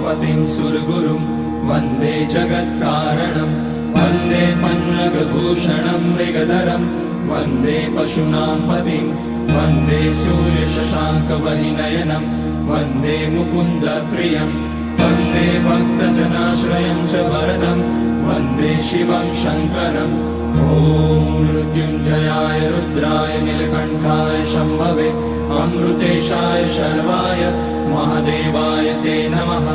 उमापतिं सुरगुरुं वन्दे जगत्कारणं वन्दे पन्नगभूषणं मृगधरं वन्दे पशूनां पतिं वन्दे सूर्यशशाङ्कवहिनयनं वन्दे मुकुन्दप्रियं वन्दे भक्तजनाश्रयं च वरदं वन्दे शिवं शङ्करम् ॐ मृत्युञ्जयाय रुद्राय नीलकण्ठाय शम्भवे अमृतेशाय शर्वाय महादेवाय ते नमः।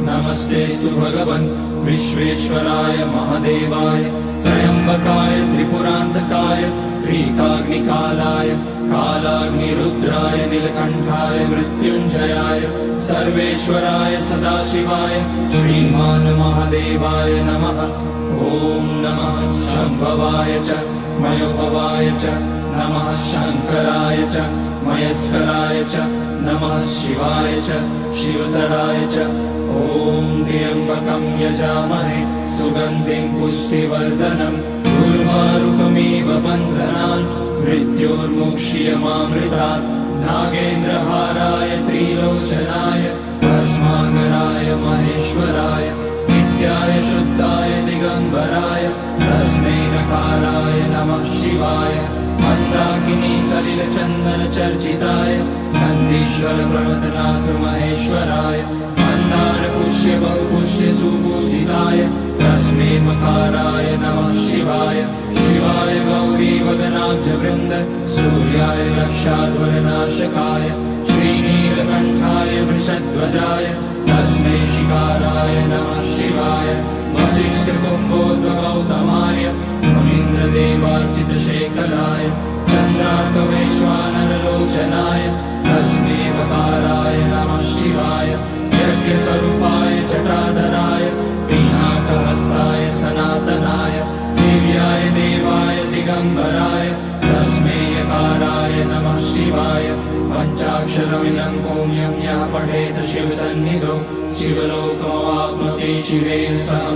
नमस्तेस्तु भगवन् विश्वेश्वराय महादेवाय त्र्यम्बकाय त्रिपुरान्तकाय त्रिकाग्निकालाय कालाग्निरुद्राय नीलकण्ठाय मृत्युञ्जयाय सर्वेश्वराय सदाशिवाय श्रीमान् महादेवाय नमः। ॐ नमः शम्भवाय च मयोभवाय च नमः शङ्कराय च मयस्कराय च नमः शिवाय च शिवतराय च ॐ त्र्यम्बकं यजामहे सुगन्धिं पुष्टिवर्धनं उर्वारुकमिव बन्धनान् मृत्योर्मुक्ष्यमामृतात् नागेन्द्रहाराय त्रिलोचनाय भस्माङ्गराय महेश्वराय नित्याय शुद्धाय दिगम्बराय तस्मै नकाराय नमः शिवाय मन्दाकिनी सलिलचन्दनचर्चिताय नन्दीश्वर प्रमथनाथ महेश्वराय मन्दारपुष्य बहुपुष्य सुपूजिताय तस्मै मकाराय नमः शिवाय शिवाय गौरीवदनाब्जवृन्द सूर्याय लक्षाध्वरनाशकाय श्रीनीलकण्ठाय वृषध्वजाय तस्मै शिकाराय नमः शिवाय वसिष्ठकुम्भोद्भगौतमार्य मुनीन्द्रदेवार्चितशेखराय चन्द्रार्कवैश्वानरलोचनाय तस्मै वकाराय नमः शिवाय यज्ञस्वरूपाय जटाधराय पिनाकहस्ताय सनातनाय दिव्याय देवाय दिगम्बराय तस्मै यकाराय नमः शिवाय पञ्चाक्षरमिदं पुण्यं यः पठेत शिवसन्निधौ शिवलोकमवाप्नोति शिवेन सह